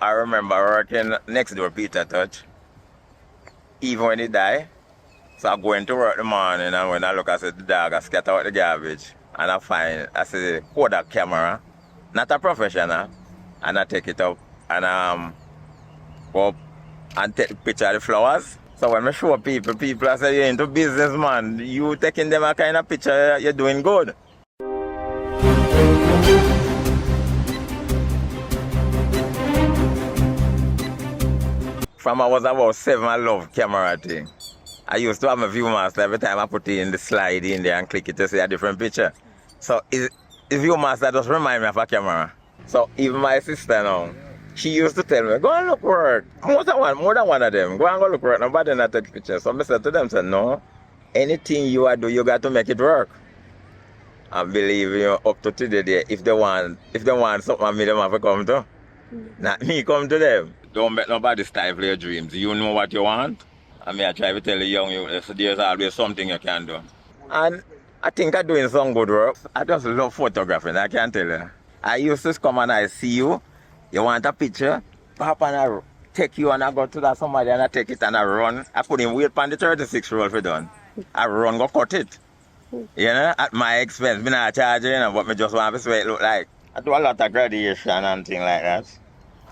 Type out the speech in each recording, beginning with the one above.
I remember working next door Peter Touch, even when he died. So I go into work in the morning, and when I look, I see the dog, I scatter out the garbage. And I see the Kodak camera, not a professional, and I take it up and go up and take a picture of the flowers. So when I show people I say, you're into business, man. You taking them a kind of picture, you're doing good. From I was about 7, I love camera thing. I used to have my Viewmaster every time I put it in the slide in there and click it to see a different picture. So the Viewmaster just remind me of a camera. So even my sister now, she used to tell me, go and look work. More than one of them. Go and go look work. Nobody not take pictures. So I said to them, no, anything you do, you got to make it work. I believe up to today, if they want something, me them have to come to. Not me come to them. Don't let nobody stifle your dreams. You know what you want. I mean, I try to tell the young you, there's always something you can do. And I think I'm doing some good work. I just love photographing, I can tell you. I used to come and I see you want a picture, pop and I take you and I go to that somebody and I take it and I run. I put in weight on the 36 roll for done. I run, go cut it. You know, at my expense. I'm not charging, but I just want to see what it look like. I do a lot of graduation and things like that.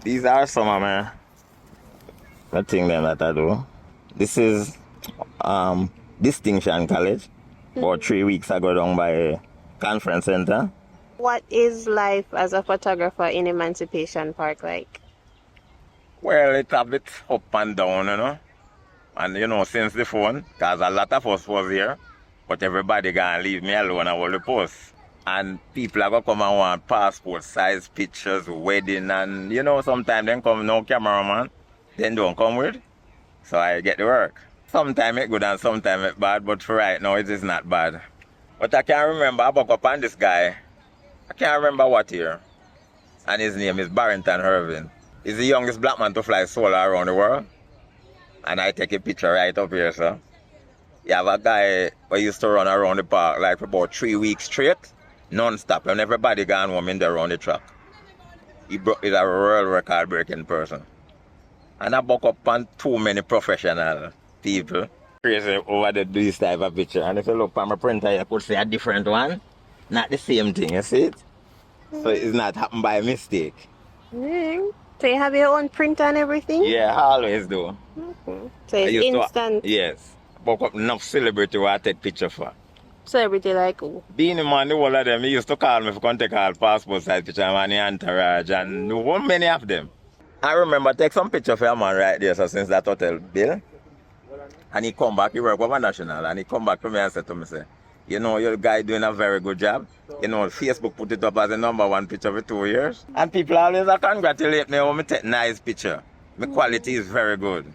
These are some of my things that I do. This is Distinction College. About 3 weeks ago down by Conference Center. What is life as a photographer in Emancipation Park like? Well, it's a bit up and down, you know. And since the phone, because a lot of us was here, but everybody gonna leave me alone and all the posts. And people are gonna come and want passport size pictures, wedding, and sometimes they come no cameraman, then don't come with. So I get the work. Sometimes it's good and sometimes it's bad, but for right now it is not bad. But I can remember I buck up on this guy. I can't remember what year. And his name is Barrington Irving. He's the youngest black man to fly solo around the world. And I take a picture right up here, sir. You have a guy who used to run around the park like for about 3 weeks straight, non-stop, and everybody gone home in there around the track. He's a world record breaking person. And I buck up on too many professional people. Crazy over this type of picture. And if you look at my printer, you could see a different one. Not the same thing, you see it? So it's not happened by mistake. So you have your own printer and everything? Yeah, I always do. Okay. So it's instant? Yes. Buck up enough celebrity who I take picture for. Celebrity like who? Being a man, the whole of them, he used to call me for take all passport size picture and the entourage and no many of them. I remember take some picture for a man right there, so since that hotel bill. And he come back, he work over National, and he come back to me and said to me, say, your guy doing a very good job. Facebook put it up as the #1 picture for 2 years. And people always congratulate me when I take nice picture. The quality is very good.